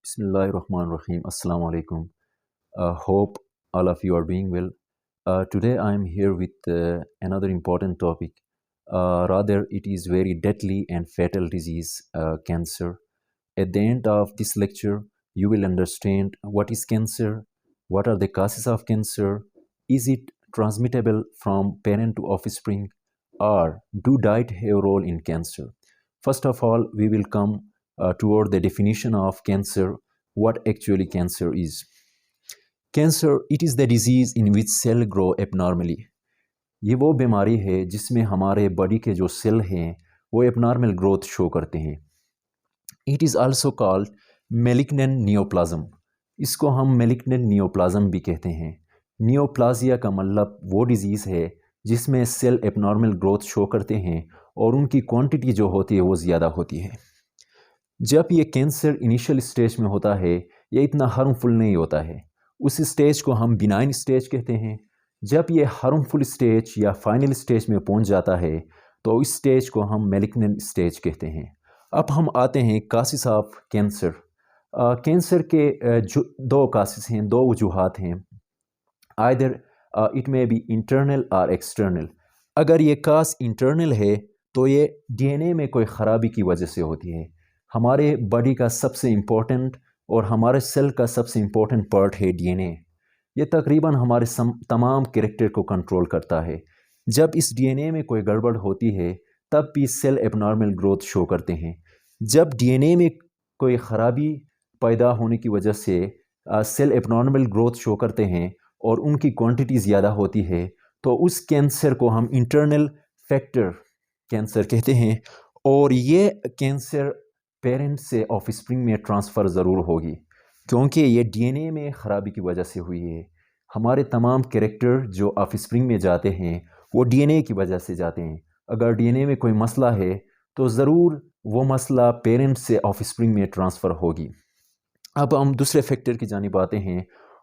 Bismillahirrahmanirrahim. Assalamu alaikum. Hope all of you are doing well. Today I am here with another important topic. Rather, it is very deadly and fatal disease, cancer. At the end of this lecture, you will understand what is cancer, what are the causes of cancer, is it transmittable from parent to offspring, or do diet have a role in cancer? First of all, we will come toward the definition of cancer, what actually cancer is. Cancer, it is the disease in which cell grow abnormally. یہ وہ بیماری ہے جس میں ہمارے body کے جو cell ہیں وہ ابنارمل گروتھ شو کرتے ہیں. It is also called malignant neoplasm. اس کو ہم میلیگننٹ نیوپلازم بھی کہتے ہیں. نیوپلازیا کا مطلب وہ ڈیزیز ہے جس میں سیل ابنارمل گروتھ شو کرتے ہیں اور ان کی کوانٹٹی جو ہوتی ہے وہ زیادہ ہوتی ہے. جب یہ کینسر انیشل اسٹیج میں ہوتا ہے یہ اتنا ہارمفل نہیں ہوتا ہے. اس اسٹیج کو ہم بینائن اسٹیج کہتے ہیں. جب یہ ہارمفل اسٹیج یا فائنل اسٹیج میں پہنچ جاتا ہے تو اس اسٹیج کو ہم میلیگننٹ اسٹیج کہتے ہیں. اب ہم آتے ہیں کاسز آف کینسر. کینسر کے جو دو کاسز ہیں، دو وجوہات ہیں. آئدر اٹ میں بی انٹرنل اور ایکسٹرنل. اگر یہ کاز انٹرنل ہے تو یہ ڈی این اے میں کوئی خرابی کی وجہ سے ہوتی ہے. ہمارے باڈی کا سب سے امپورٹنٹ اور ہمارے سیل کا سب سے امپورٹنٹ پارٹ ہے ڈی این اے. یہ تقریباً ہمارے تمام کریکٹر کو کنٹرول کرتا ہے. جب اس ڈی این اے میں کوئی گڑبڑ ہوتی ہے تب بھی سیل ایبنارمل گروتھ شو کرتے ہیں. جب ڈی این اے میں کوئی خرابی پیدا ہونے کی وجہ سے سیل ایبنارمل گروتھ شو کرتے ہیں اور ان کی کوانٹٹی زیادہ ہوتی ہے تو اس کینسر کو ہم انٹرنل فیکٹر کینسر کہتے ہیں. اور یہ کینسر پیرنٹ سے آف اسپرنگ میں ٹرانسفر ضرور ہوگی کیونکہ یہ ڈی این اے میں خرابی کی وجہ سے ہوئی ہے. ہمارے تمام کریکٹر جو آف اسپرنگ میں جاتے ہیں وہ ڈی این اے کی وجہ سے جاتے ہیں. اگر ڈی این اے میں کوئی مسئلہ ہے تو ضرور وہ مسئلہ پیرنٹ سے آف اسپرنگ میں ٹرانسفر ہوگی. اب ہم دوسرے فیکٹر کی جانب آتے ہیں.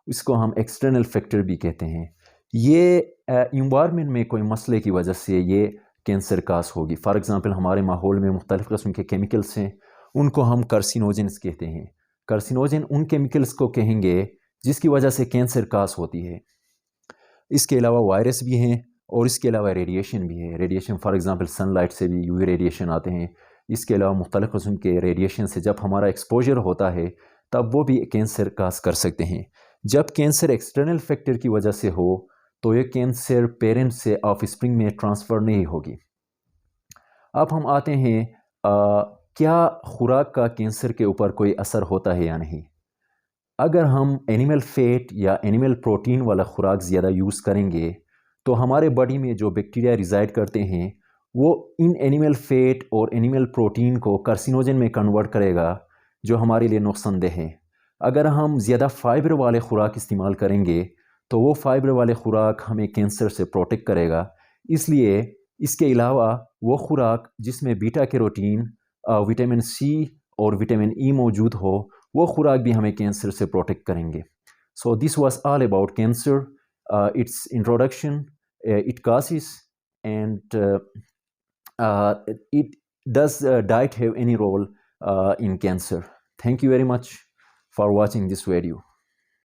اس کو ہم ایکسٹرنل فیکٹر بھی کہتے ہیں. یہ انوائرمنٹ میں کوئی مسئلے کی وجہ سے یہ کینسر کاز ہوگی. فار ایگزامپل ہمارے ماحول میں مختلف قسم کے کیمیکلس ہیں، ان کو ہم کارسینوجنس کہتے ہیں. کارسینوجن ان کیمیکلس کو کہیں گے جس کی وجہ سے کینسر کاز ہوتی ہے. اس کے علاوہ وائرس بھی ہیں اور اس کے علاوہ ریڈیشن بھی ہے. Radiation for example sunlight سے بھی یو وی ریڈیشن آتے ہیں. اس کے علاوہ مختلف قسم کے ریڈیشن سے جب ہمارا ایکسپوجر ہوتا ہے تب وہ بھی کینسر کاز کر سکتے ہیں. جب کینسر ایکسٹرنل فیکٹر کی وجہ سے ہو تو یہ کینسر پیرنٹ سے آف اسپرنگ میں ٹرانسفر نہیں ہوگی. اب ہم آتے ہیں کیا خوراک کا کینسر کے اوپر کوئی اثر ہوتا ہے یا نہیں. اگر ہم اینیمل فیٹ یا اینیمل پروٹین والا خوراک زیادہ یوز کریں گے تو ہمارے باڈی میں جو بیکٹیریا ریزائڈ کرتے ہیں وہ ان اینیمل فیٹ اور اینیمل پروٹین کو کارسینوجن میں کنورٹ کرے گا جو ہمارے لیے نقصان دہ ہے. اگر ہم زیادہ فائبر والے خوراک استعمال کریں گے تو وہ فائبر والے خوراک ہمیں کینسر سے پروٹیکٹ کرے گا. اس لیے اس کے علاوہ وہ خوراک جس میں بیٹا کیروٹین، وٹامن سی اور وٹامن ای موجود ہو وہ خوراک بھی ہمیں کینسر سے پروٹیکٹ کریں گے. So this was all about cancer, its introduction, it causes and it does diet have any role in cancer. Thank you very much for watching this video.